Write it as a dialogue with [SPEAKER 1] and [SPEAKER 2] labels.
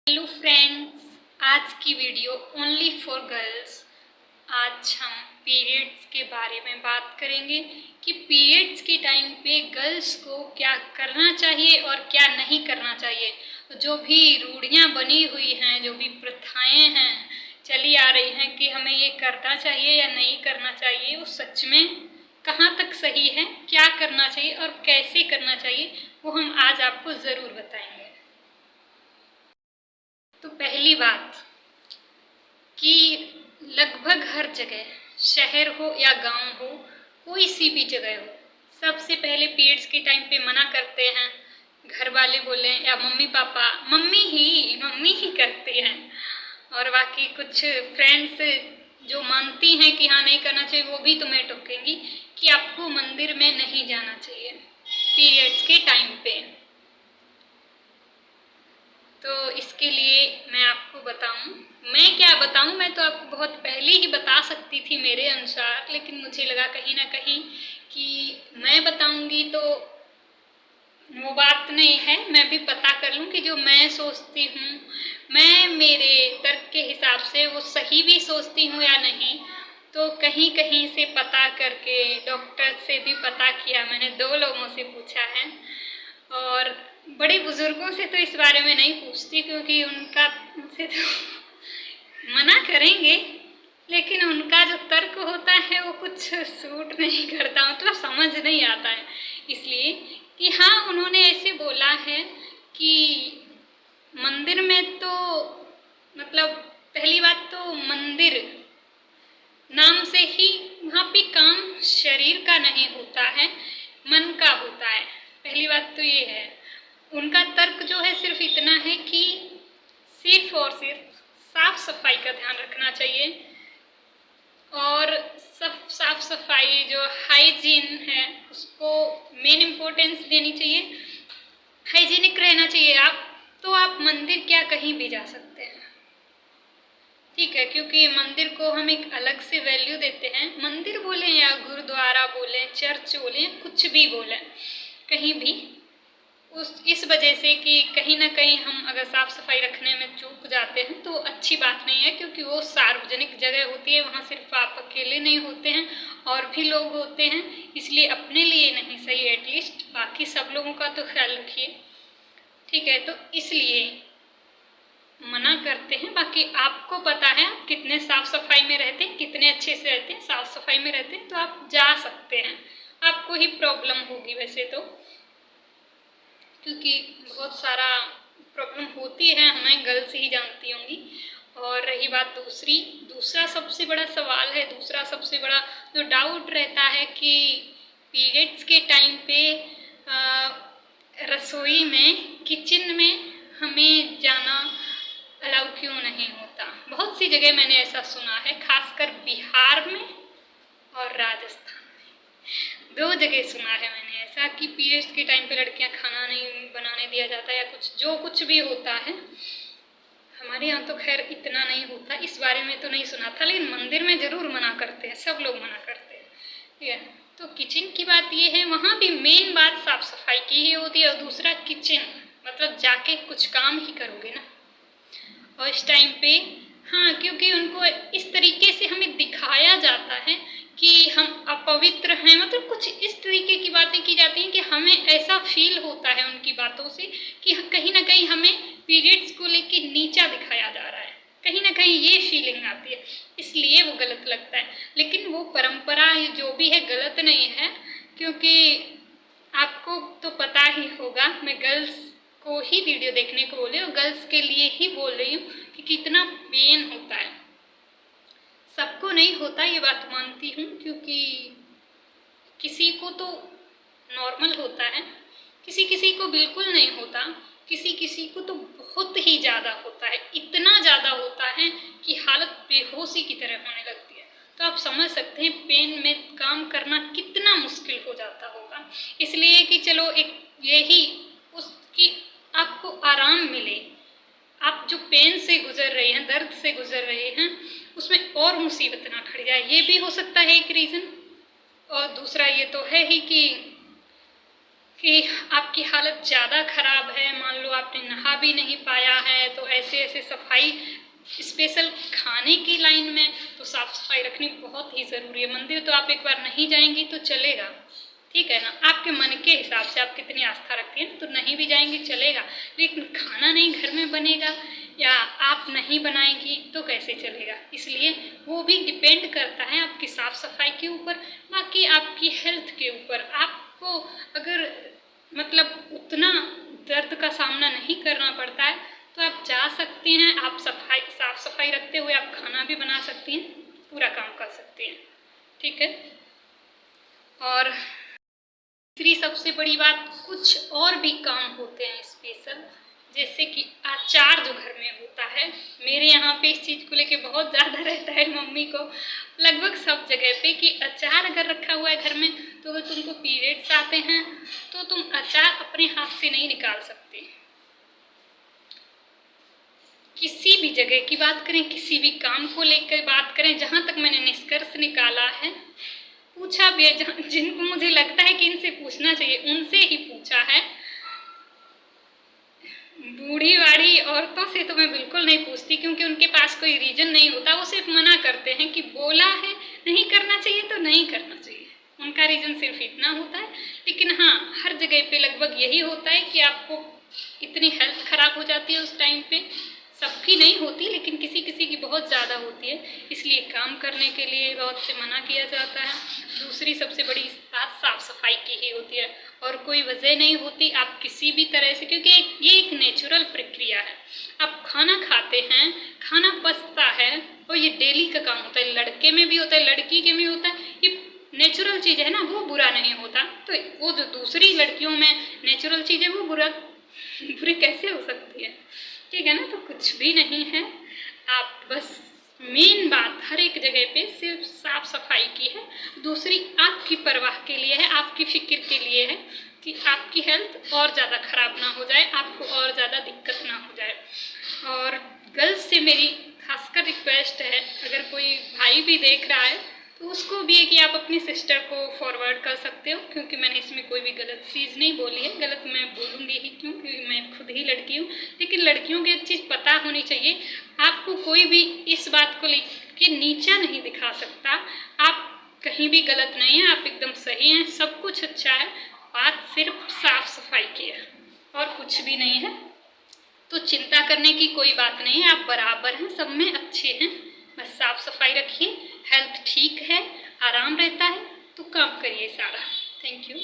[SPEAKER 1] Hello friends, आज की video only for girls. आज हम पीरियड्स के बारे में बात करेंगे कि पीरियड्स के टाइम पे गर्ल्स को क्या करना चाहिए और क्या नहीं करना चाहिए। तो जो भी रूढ़ियाँ बनी हुई हैं, जो भी प्रथाएं हैं चली आ रही हैं कि हमें ये करना चाहिए या नहीं करना चाहिए, वो सच में कहाँ तक सही है, क्या करना चाहिए और कैसे करना चाहिए, वो हम आज आपको ज़रूर बताएंगे। तो पहली बात कि लगभग हर जगह, शहर हो या गांव हो, कोई सी भी जगह हो, सबसे पहले पीरियड्स के टाइम पे मना करते हैं। घर वाले बोले या मम्मी पापा, मम्मी ही करती हैं। और बाकी कुछ फ्रेंड्स जो मानती हैं कि हाँ नहीं करना चाहिए, वो भी तुम्हें टोकेंगी कि आपको मंदिर में नहीं जाना चाहिए पीरियड्स के टाइम पे। तो इसके लिए मैं आपको बताऊं, मैं क्या बताऊं, मैं तो आपको बहुत पहले ही बता सकती थी मेरे अनुसार, लेकिन मुझे लगा कहीं ना कहीं कि मैं बताऊंगी तो वो बात नहीं है। मैं भी पता कर लूं कि जो मैं सोचती हूँ, मैं मेरे तर्क के हिसाब से वो सही भी सोचती हूँ या नहीं। तो कहीं कहीं से पता करके, डॉक्टर से भी पता किया, मैंने 2 लोगों से पूछा है। और बड़े बुजुर्गों से तो इस बारे में नहीं पूछती, क्योंकि उनका उनसे तो मना करेंगे, लेकिन उनका जो तर्क होता है वो कुछ सूट नहीं करता, मतलब समझ नहीं आता है। इसलिए कि हाँ, उन्होंने ऐसे बोला है कि मंदिर में तो, मतलब पहली बात तो मंदिर नाम से ही वहाँ पे काम शरीर का नहीं होता है, मन का होता है। पहली बात तो ये है। उनका तर्क जो है सिर्फ इतना है कि सिर्फ और सिर्फ साफ सफाई का ध्यान रखना चाहिए, और सब साफ सफाई जो हाइजीन है उसको मेन इम्पोर्टेंस देनी चाहिए। हाइजीनिक रहना चाहिए आप, तो आप मंदिर क्या कहीं भी जा सकते हैं, ठीक है। क्योंकि मंदिर को हम एक अलग से वैल्यू देते हैं। मंदिर बोलें या गुरुद्वारा बोलें, चर्च बोलें, कुछ भी बोलें, कहीं भी इस वजह से कि कहीं ना कहीं हम अगर साफ सफाई रखने में चूक जाते हैं तो अच्छी बात नहीं है, क्योंकि वो सार्वजनिक जगह होती है, वहाँ सिर्फ आप अकेले नहीं होते हैं, और भी लोग होते हैं। इसलिए अपने लिए नहीं सही, एटलीस्ट बाकी सब लोगों का तो ख्याल रखिए, ठीक है। तो इसलिए मना करते हैं। बाकी आपको पता है आप कितने साफ सफाई में रहते हैं, कितने अच्छे से रहते हैं, साफ सफाई में रहते हैं, तो आप जा सकते हैं। आपको ही प्रॉब्लम होगी वैसे तो, क्योंकि बहुत सारा प्रॉब्लम होती है, हमें गर्ल्स ही जानती होंगी। और रही बात दूसरा सबसे बड़ा सवाल है, दूसरा सबसे बड़ा जो डाउट रहता है कि पीरियड्स के टाइम पे रसोई में, किचन में हमें जाना अलाउ क्यों नहीं होता। बहुत सी जगह मैंने ऐसा सुना है, खासकर बिहार में और राजस्थान में, 2 जगह सुना है मैंने ऐसा कि पीरियड्स के टाइम पे लड़कियां खाना नहीं बनाने दिया जाता, या कुछ भी होता है। हमारे यहाँ तो खैर इतना नहीं होता, इस बारे में तो नहीं सुना था, लेकिन मंदिर में जरूर मना करते हैं, सब लोग मना करते हैं, ठीक है। तो किचन की बात ये है, वहाँ भी मेन बात साफ सफाई की ही होती है। और दूसरा, किचन मतलब जाके कुछ काम ही करोगे ना, और इस टाइम पे हाँ, क्योंकि उनको इस तरीके से हमें दिखाया जाता है कि हम अपवित्र हैं, मतलब कुछ इस तरीके की बातें की जाती हैं कि हमें ऐसा फील होता है उनकी बातों से कि कहीं ना कहीं हमें पीरियड्स को लेके नीचा दिखाया जा रहा है, कहीं ना कहीं ये फीलिंग आती है, इसलिए वो गलत लगता है। लेकिन वो परंपरा जो भी है गलत नहीं है, क्योंकि आपको तो पता ही होगा, मैं गर्ल्स को ही वीडियो देखने को बोले और गर्ल्स के लिए ही बोल रही हूँ कि कितना पेन होता है। सबको नहीं होता, ये बात मानती हूँ, क्योंकि किसी को तो नॉर्मल होता है, किसी किसी को बिल्कुल नहीं होता, किसी किसी को तो बहुत ही ज़्यादा होता है, इतना ज़्यादा होता है कि हालत बेहोशी की तरह होने लगती है। तो आप समझ सकते हैं पेन में काम करना कितना मुश्किल हो जाता होगा। इसलिए कि चलो एक यही उसकी आपको आराम मिले, आप जो पेन से गुजर रहे हैं, दर्द से गुजर रहे हैं, उसमें और मुसीबत ना खड़ी जाए, ये भी हो सकता है एक रीज़न। और दूसरा ये तो है ही कि आपकी हालत ज़्यादा खराब है, मान लो आपने नहा भी नहीं पाया है, तो ऐसे जैसे सफाई स्पेशल खाने की लाइन में तो साफ सफाई रखनी बहुत ही ज़रूरी है। मंदिर तो आप एक बार नहीं जाएंगी तो चलेगा, ठीक है ना, आपके मन के हिसाब से आप कितनी आस्था रखती हैं तो नहीं भी जाएंगी चलेगा, लेकिन खाना नहीं घर में बनेगा या आप नहीं बनाएंगी तो कैसे चलेगा। इसलिए वो भी डिपेंड करता है आपकी साफ सफाई के ऊपर, बाकी आपकी हेल्थ के ऊपर। आपको अगर मतलब उतना दर्द का सामना नहीं करना पड़ता है तो आप जा सकते हैं, आप साफ सफाई रखते हुए आप खाना भी बना सकती हैं, पूरा काम कर सकती हैं, ठीक है। और तीसरी सबसे बड़ी बात, कुछ और भी काम होते हैं स्पेशल, जैसे कि अचार जो घर में होता है। मेरे यहाँ पे इस चीज़ को लेके बहुत ज़्यादा रहता है मम्मी को, लगभग सब जगह पे, कि अचार अगर रखा हुआ है घर में तो अगर तुमको पीरियड्स आते हैं तो तुम अचार अपने हाथ से नहीं निकाल सकते। किसी भी जगह की बात करें, किसी भी काम को लेकर बात करें, जहाँ तक मैंने निष्कर्ष निकाला है, पूछा भी है, जिनको मुझे लगता है कि इनसे पूछना चाहिए उनसे ही पूछा है। बूढ़ी बाड़ी औरतों से तो मैं बिल्कुल नहीं पूछती, क्योंकि उनके पास कोई रीजन नहीं होता, वो सिर्फ मना करते हैं कि बोला है नहीं करना चाहिए तो नहीं करना चाहिए, उनका रीजन सिर्फ इतना होता है। लेकिन हाँ, हर जगह पे लगभग यही होता है कि आपको इतनी हेल्थ खराब हो जाती है उस टाइम पे, सबकी नहीं होती लेकिन किसी किसी की बहुत ज़्यादा होती है, इसलिए काम करने के लिए बहुत से मना किया जाता है। दूसरी सबसे बड़ी बात साफ सफाई की ही होती है, और कोई वजह नहीं होती आप किसी भी तरह से, क्योंकि ये एक नेचुरल प्रक्रिया है। आप खाना खाते हैं, खाना पचता है, और ये डेली का काम होता है, लड़के में भी होता है लड़की के में होता है, ये नेचुरल चीज़ है ना, वो बुरा नहीं होता। तो वो जो दूसरी लड़कियों में नेचुरल चीज़ है वो बुरी कैसे हो सकती है, ठीक है ना। तो कुछ भी नहीं है, आप बस मेन बात हर एक जगह पे सिर्फ साफ सफाई की है, दूसरी आपकी परवाह के लिए है, आपकी फिक्र के लिए है कि आपकी हेल्थ और ज़्यादा ख़राब ना हो जाए, आपको और ज़्यादा दिक्कत ना हो जाए। और गर्ल्स से मेरी खासकर रिक्वेस्ट है, अगर कोई भाई भी देख रहा है तो उसको भी है कि आप अपनी सिस्टर को फॉरवर्ड कर सकते हो, क्योंकि मैंने इसमें कोई भी गलत चीज़ नहीं बोली है, गलत मैं बोलूँगी ही क्यों, क्योंकि मैं खुद ही लड़की हूँ। लेकिन लड़कियों की एक चीज़ पता होनी चाहिए, आपको कोई भी इस बात को लेकर नीचा नहीं दिखा सकता, आप कहीं भी गलत नहीं है, आप एकदम सही हैं, सब कुछ अच्छा है, बात सिर्फ साफ सफाई की है और कुछ भी नहीं है। तो चिंता करने की कोई बात नहीं है, आप बराबर हैं, सब में अच्छे हैं, बस साफ सफाई रखिए, हेल्थ ठीक है, आराम रहता है तो काम करिए सारा। Thank you.